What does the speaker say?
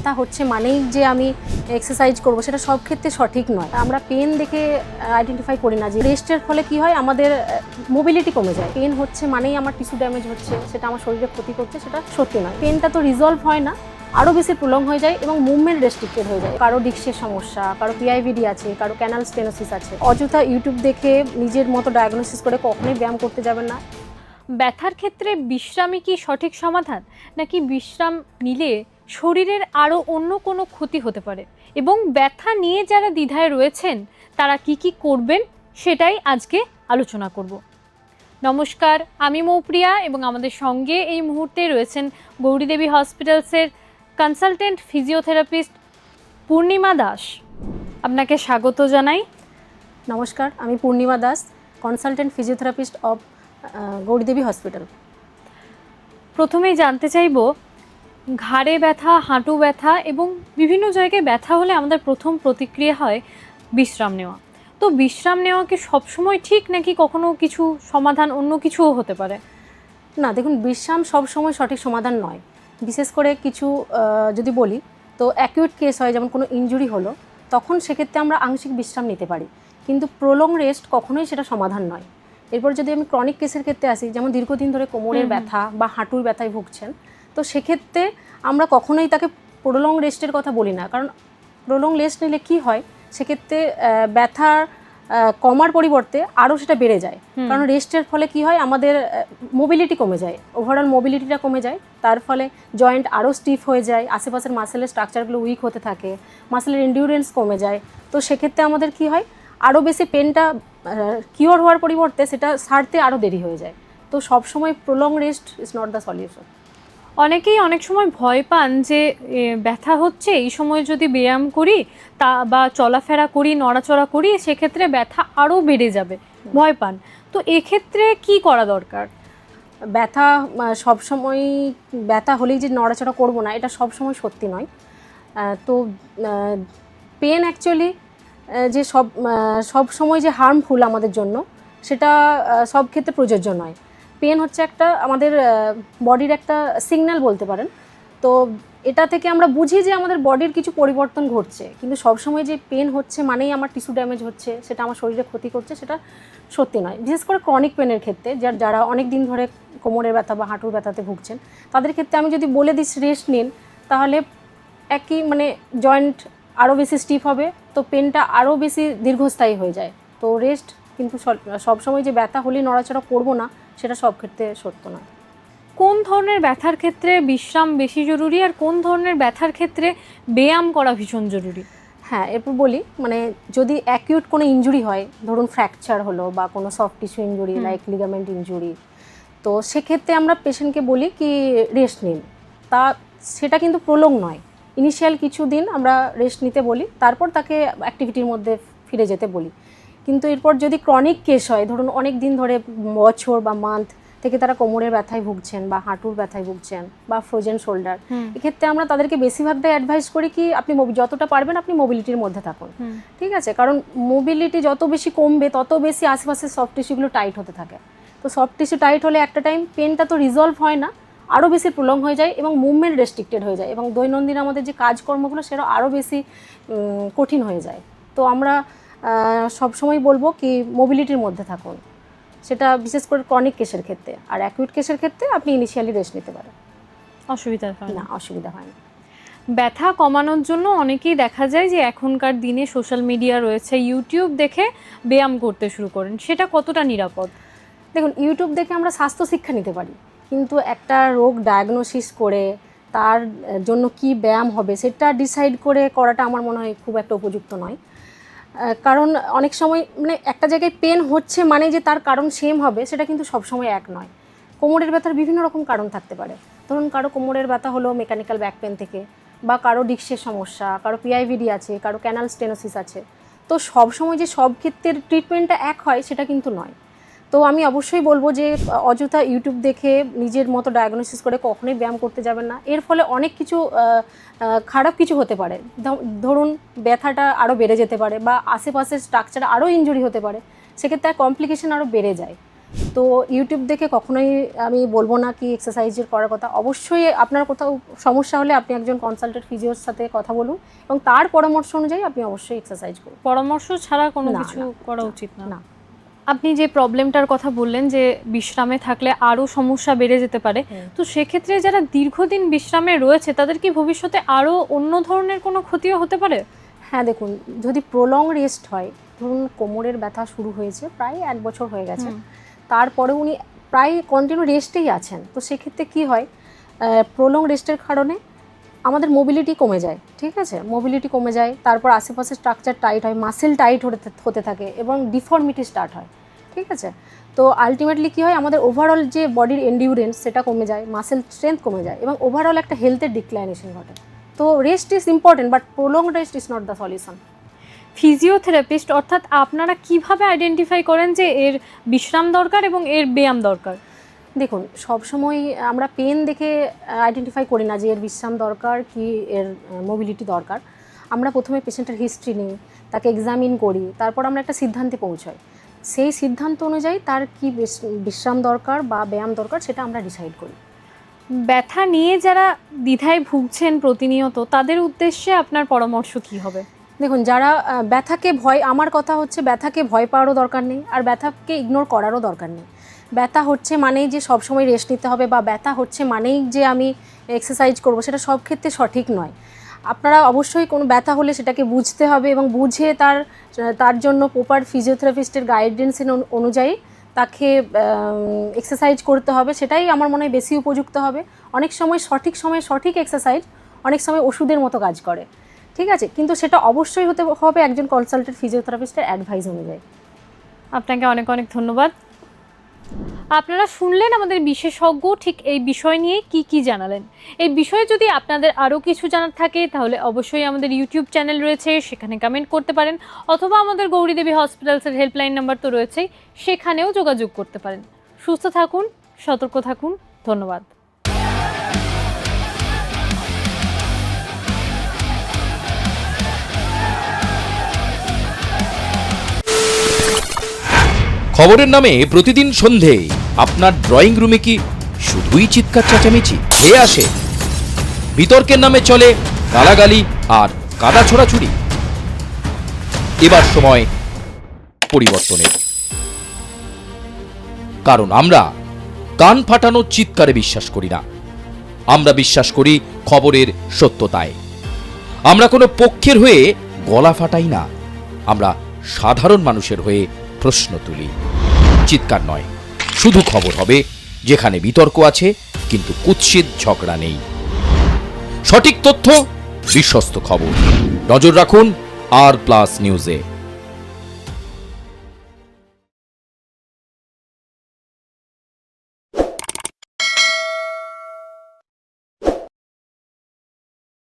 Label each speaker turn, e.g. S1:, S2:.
S1: ব্যথা হচ্ছে মানেই যে আমি এক্সারসাইজ করব সেটা সব ক্ষেত্রে সঠিক নয়। আমরা পেন দেখে আইডেন্টিফাই করি না যে রেস্টের ফলে কি হয়, আমাদের মোবিলিটি কমে যায়। পেন হচ্ছে মানেই আমার টিস্যু ড্যামেজ হচ্ছে, সেটা আমার শরীরে ক্ষতি করছে, সেটা সত্যি নয়। পেনটা তো রিজলভ হয় না, আরও বেশি প্রলং হয়ে যায় এবং মুভমেন্ট রেস্ট্রিক্টেড হয়ে যায়। কারো ডিস্কের সমস্যা, কারো পিআইভিডি আছে, কারো ক্যানাল স্টেনোসিস আছে। অযথা ইউটিউব দেখে নিজের মতো ডায়াগনোসিস করে কখনোই ব্যায়াম করতে যাবেন না।
S2: ব্যথার ক্ষেত্রে বিশ্রামই কি সঠিক সমাধান, নাকি বিশ্রাম নিলে শরীরের আরও অন্য কোনো ক্ষতি হতে পারে? এবং ব্যথা নিয়ে যারা দ্বিধায় রয়েছেন তারা কি করবেন সেটাই আজকে আলোচনা করব। নমস্কার, আমি মৌপ্রিয়া এবং আমাদের সঙ্গে এই মুহূর্তে রয়েছেন গৌরীদেবী হসপিটালসের কনসালটেন্ট ফিজিওথেরাপিস্ট পূর্ণিমা দাস। আপনাকে স্বাগত জানাই।
S1: নমস্কার, আমি Purnima Das, consultant physiotherapist of Gauridevi hospital.
S2: প্রথমেই জানতে চাইব, ঘাড়ে ব্যথা, হাঁটু ব্যথা এবং বিভিন্ন জায়গায় ব্যথা হলে আমাদের প্রথম প্রতিক্রিয়া হয় বিশ্রাম নেওয়া। তো বিশ্রাম নেওয়া কি সবসময় ঠিক, নাকি কখনো কিছু সমাধান অন্য কিছুও হতে পারে?
S1: না, দেখুন, বিশ্রাম সবসময় সঠিক সমাধান নয়। বিশেষ করে কিছু যদি বলি, তো অ্যাকিউট কেস হয়, যেমন কোনো ইনজুরি হলো, তখন সেক্ষেত্রে আমরা আংশিক বিশ্রাম নিতে পারি, কিন্তু প্রলং রেস্ট কখনোই সেটা সমাধান নয়। এরপর যদি আমি ক্রনিক কেসের ক্ষেত্রে আসি, যেমন দীর্ঘদিন ধরে কোমরের ব্যথা বা হাঁটুর ব্যথায় ভুগছেন, তো সেক্ষেত্রে আমরা কখনোই তাকে প্রলং রেস্টের কথা বলি না। কারণ প্রলং রেস্ট নিলে কি হয়, সেক্ষেত্রে ব্যথার কমার পরিবর্তে আরও সেটা বেড়ে যায়। কারণ রেস্টের ফলে কি হয়, আমাদের মোবিলিটি কমে যায়, ওভারঅল মোবিলিটিটা কমে যায়। তার ফলে জয়েন্ট আরও স্টিফ হয়ে যায়, আশেপাশের মাসেলের স্ট্রাকচারগুলো উইক হতে থাকে, মাসেলের এন্ডিউরেন্স কমে যায়। তো সেক্ষেত্রে আমাদের কি হয়, আরও বেশি পেনটা কিওর হওয়ার পরিবর্তে সেটা সারতে আরও দেরি হয়ে যায়। তো সবসময় prolong rest is not the solution.
S2: অনেকেই অনেক সময় ভয় পান যে ব্যথা হচ্ছে, এই সময় যদি ব্যায়াম করি তা বা চলাফেরা করি, নড়াচড়া করি, সেক্ষেত্রে ব্যথা আরও বেড়ে যাবে, ভয় পান। তো এক্ষেত্রে কি করা দরকার?
S1: ব্যথা সবসময় ব্যথা হলেই যে নড়াচড়া করব না, এটা সবসময় সত্যি নয়। তো পেন অ্যাকচুয়ালি যে সব সময় যে হার্মফুল আমাদের জন্য, সেটা সব ক্ষেত্রে প্রযোজ্য নয়। পেন হচ্ছে একটা আমাদের বডির একটা সিগন্যাল বলতে পারেন। তো এটা থেকে আমরা বুঝি যে আমাদের বডির কিছু পরিবর্তন ঘটছে, কিন্তু সবসময় যে পেন হচ্ছে মানেই আমার টিস্যু ড্যামেজ হচ্ছে, সেটা আমার শরীরে ক্ষতি করছে, সেটা সত্যি নয়। বিশেষ করে ক্রনিক পেনের ক্ষেত্রে, যারা অনেক দিন ধরে কোমরের ব্যথা বা হাঁটুর ব্যথাতে ভুগছেন, তাদের ক্ষেত্রে আমি যদি বলে দিই রেস্ট নিন, তাহলে একই জয়েন্ট আরও বেশি স্টিফ হবে, তো পেনটা আরও বেশি দীর্ঘস্থায়ী হয়ে যায়। তো রেস্ট কিন্তু সবসময় যে ব্যথা হলেই নড়াচড়া করব না, সেটা সব ক্ষেত্রে সত্য নয়।
S2: কোন ধরনের ব্যথার ক্ষেত্রে বিশ্রাম বেশি জরুরি, আর কোন ধরনের ব্যথার ক্ষেত্রে ব্যায়াম করা ভীষণ জরুরি?
S1: হ্যাঁ, এরপর বলি, যদি অ্যাকিউট কোনো ইনজুরি হয়, ধরুন ফ্র্যাকচার হলো বা কোনো soft tissue injury like ligament injury, তো সেক্ষেত্রে আমরা পেশেন্টকে বলি কি রেস্ট নিন। সেটা কিন্তু প্রলং নয়। ইনিশিয়াল কিছুদিন আমরা রেস্ট নিতে বলি, তারপর তাকে অ্যাক্টিভিটির মধ্যে ফিরে যেতে বলি। কিন্তু এরপর যদি ক্রনিক কেস হয়, ধরুন অনেক দিন ধরে, বছর বা মান্থ থেকে তারা কোমরের ব্যথায় ভুগছেন বা হাঁটুর ব্যথায় ভুগছেন বা ফ্রোজেন শোল্ডার, এক্ষেত্রে আমরা তাদেরকে বেশিরভাগটাই অ্যাডভাইস করি কি আপনি যতটা পারবেন আপনি মোবিলিটির মধ্যে থাকুন। ঠিক আছে, কারণ মোবিলিটি যত বেশি কমবে তত বেশি আশেপাশের সফট টিস্যুগুলো টাইট হতে থাকে। তো সফট টিস্যু টাইট হলে একটা টাইম পেনটা তো রিজলভ হয় না, আরও বেশি প্রলং হয়ে যায় এবং মুভমেন্ট রেস্ট্রিক্টেড হয়ে যায়, এবং দৈনন্দিন আমাদের যে কাজকর্মগুলো সেটা আরও বেশি কঠিন হয়ে যায়। তো আমরা সবসময় বলবো কি মোবিলিটির মধ্যে থাকুন, সেটা বিশেষ করে ক্রনিক কেসের ক্ষেত্রে। আর অ্যাকিউট কেসের ক্ষেত্রে আপনি ইনিশিয়ালি রেস্ট নিতে পারেন,
S2: অসুবিধা হয় না?
S1: অসুবিধা হয় না।
S2: ব্যথা কমানোর জন্য অনেকেই দেখা যায় যে এখনকার দিনে সোশ্যাল মিডিয়া রয়েছে, ইউটিউব দেখে ব্যায়াম করতে শুরু করেন, সেটা কতটা নিরাপদ?
S1: দেখুন, ইউটিউব দেখে আমরা স্বাস্থ্য শিক্ষা নিতে পারি, কিন্তু একটা রোগ ডায়াগনোসিস করে তার জন্য কি ব্যায়াম হবে সেটা ডিসাইড করে করাটা আমার মনে হয় খুব একটা উপযুক্ত নয়। কারণ অনেক সময় একটা জায়গায় পেন হচ্ছে মানে যে তার কারণ সেম হবে, সেটা কিন্তু সবসময় এক নয়। কোমরের ব্যথার বিভিন্ন রকম কারণ থাকতে পারে। ধরুন কারো কোমরের ব্যথা হলো মেকানিক্যাল ব্যাক পেন থেকে, বা কারো ডিস্কের সমস্যা, কারো পিআইভিডি আছে, কারো ক্যানাল স্টেনোসিস আছে। তো সবসময় যে সব ক্ষেত্রের ট্রিটমেন্টটা এক হয় সেটা কিন্তু নয়। তো আমি অবশ্যই বলবো যে অযথা ইউটিউব দেখে নিজের মতো ডায়াগনোসিস করে কখনোই ব্যায়াম করতে যাবেন না। এর ফলে অনেক কিছু খারাপ কিছু হতে পারে। ধরুন ব্যথাটা আরও বেড়ে যেতে পারে, বা আশেপাশের স্ট্রাকচার আরও ইনজুরি হতে পারে, সেক্ষেত্রে কমপ্লিকেশন আরও বেড়ে যায়। তো ইউটিউব দেখে কখনোই আমি বলবো না কি এক্সারসাইজের করার কথা। অবশ্যই আপনার কোথাও সমস্যা হলে আপনি একজন কনসালটেন্ট ফিজিওর সাথে কথা বলুন এবং তার পরামর্শ অনুযায়ী আপনি অবশ্যই এক্সারসাইজ করুন।
S2: পরামর্শ ছাড়া কোনো
S1: না,
S2: কিছু করা উচিত না।
S1: না।
S2: আপনি যে প্রবলেমটার কথা বললেন যে বিশ্রামে থাকলে আরও সমস্যা বেড়ে যেতে পারে, তো সেক্ষেত্রে যারা দীর্ঘদিন বিশ্রামে রয়েছে তাদের কি ভবিষ্যতে আরও অন্য ধরনের কোনো ক্ষতিও হতে পারে?
S1: হ্যাঁ দেখুন, যদি প্রলং রেস্ট হয়, ধরুন কোমরের ব্যথা শুরু হয়েছে প্রায় 1 বছর হয়ে গেছে, তারপরে উনি প্রায় কন্টিনিউ রেস্টেই আছেন, তো সেক্ষেত্রে কী হয়, প্রলং রেস্টের কারণে আমাদের মোবিলিটি কমে যায়, ঠিক আছে, মোবিলিটি কমে যায়, তারপর আশেপাশে স্ট্রাকচার টাইট হয়, মাসেল টাইট হতে থাকে এবং ডিফর্মিটি স্টার্ট হয়, ঠিক আছে। তো আলটিমেটলি কী হয়, আমাদের ওভারঅল যে বডির এন্ডিউরেন্স সেটা কমে যায়, মাসেল স্ট্রেংথ কমে যায় এবং ওভারঅল একটা হেলথের ডিক্লাইনেশন ঘটে। তো rest is important, but prolong rest is not the solution.
S2: Physiotherapist অর্থাৎ আপনারা কিভাবে আইডেন্টিফাই করেন যে এর বিশ্রাম দরকার এবং এর ব্যায়াম দরকার?
S1: দেখুন, সবসময় আমরা পেন দেখে আইডেন্টিফাই করি না যে এর বিশ্রাম দরকার কি এর মোবিলিটি দরকার। আমরা প্রথমে পেশেন্টের হিস্ট্রি নিই, তাকে এক্সামিন করি, তারপর আমরা একটা সিদ্ধান্তে পৌঁছাই। সেই সিদ্ধান্ত অনুযায়ী তার কি বিশ্রাম দরকার বা ব্যায়াম দরকার সেটা আমরা ডিসাইড করি।
S2: ব্যথা নিয়ে যারা দ্বিধায় ভুগছেন প্রতিনিয়ত, তাদের উদ্দেশ্যে আপনার পরামর্শ কী হবে?
S1: দেখুন, যারা ব্যথাকে ভয়, আমার কথা হচ্ছে ব্যথাকে ভয় পাওয়ারও দরকার নেই আর ব্যথাকে ইগনোর করারও দরকার নেই। ব্যথা হচ্ছে মানেই যে সবসময় রেস্ট নিতে হবে বা ব্যথা হচ্ছে মানেই যে আমি এক্সারসাইজ করব, সেটা সব ক্ষেত্রে সঠিক নয়। আপনারা অবশ্যই কোনো ব্যথা হলে সেটাকে বুঝতে হবে এবং বুঝে তার জন্য প্রপার ফিজিওথেরাপিস্টের গাইডেন্স অনুযায়ী তাকে এক্সারসাইজ করতে হবে, সেটাই আমার মনে হয় বেশি উপযুক্ত হবে। অনেক সময় সঠিক সময়ে সঠিক এক্সারসাইজ অনেক সময় ওষুধের মতো কাজ করে, ঠিক আছে, কিন্তু সেটা অবশ্যই হতে হবে একজন কনসালটেন্ট ফিজিওথেরাপিস্টের অ্যাডভাইস অনুযায়ী।
S2: আপনাকে অনেক অনেক ধন্যবাদ। আপনারা শুনলেন আমাদের বিশেষজ্ঞ ঠিক এই বিষয় নিয়ে কি জানালেন। এই বিষয়ে যদি আপনাদের আরও কিছু জানার থাকে তাহলে অবশ্যই আমাদের ইউটিউব চ্যানেল রয়েছে, সেখানে কমেন্ট করতে পারেন, অথবা আমাদের গৌরীদেবী হসপিটালসের হেল্পলাইন নাম্বার তো রয়েছেই, সেখানেও যোগাযোগ করতে পারেন। সুস্থ থাকুন, সতর্ক থাকুন। ধন্যবাদ।
S3: খবরের নামে প্রতিদিন সন্ধে আপনার ড্রয়িং রুমে কি শুধুই চিৎকার চেঁচামেচি হে আসে? বিতর্কের নামে চলে গালাগালি আর কাদা ছোড়াছুড়ি। এবার সময় পরিবর্তনের, কারণ আমরা কান ফাটানো চিৎকারে বিশ্বাস করি না। আমরা বিশ্বাস করি খবরের সত্যতায়। আমরা কোনো পক্ষের হয়ে গলা ফাটাই না, আমরা সাধারণ মানুষের হয়ে প্রশ্ন তুলি। চিৎকার নয়, শুধু খবর হবে যেখানে বিতর্ক আছে কিন্তু কুৎসিত ঝগড়া নেই। সঠিক তথ্য, বিশ্বস্ত খবর। নজর রাখুন আর প্লাস নিউজে।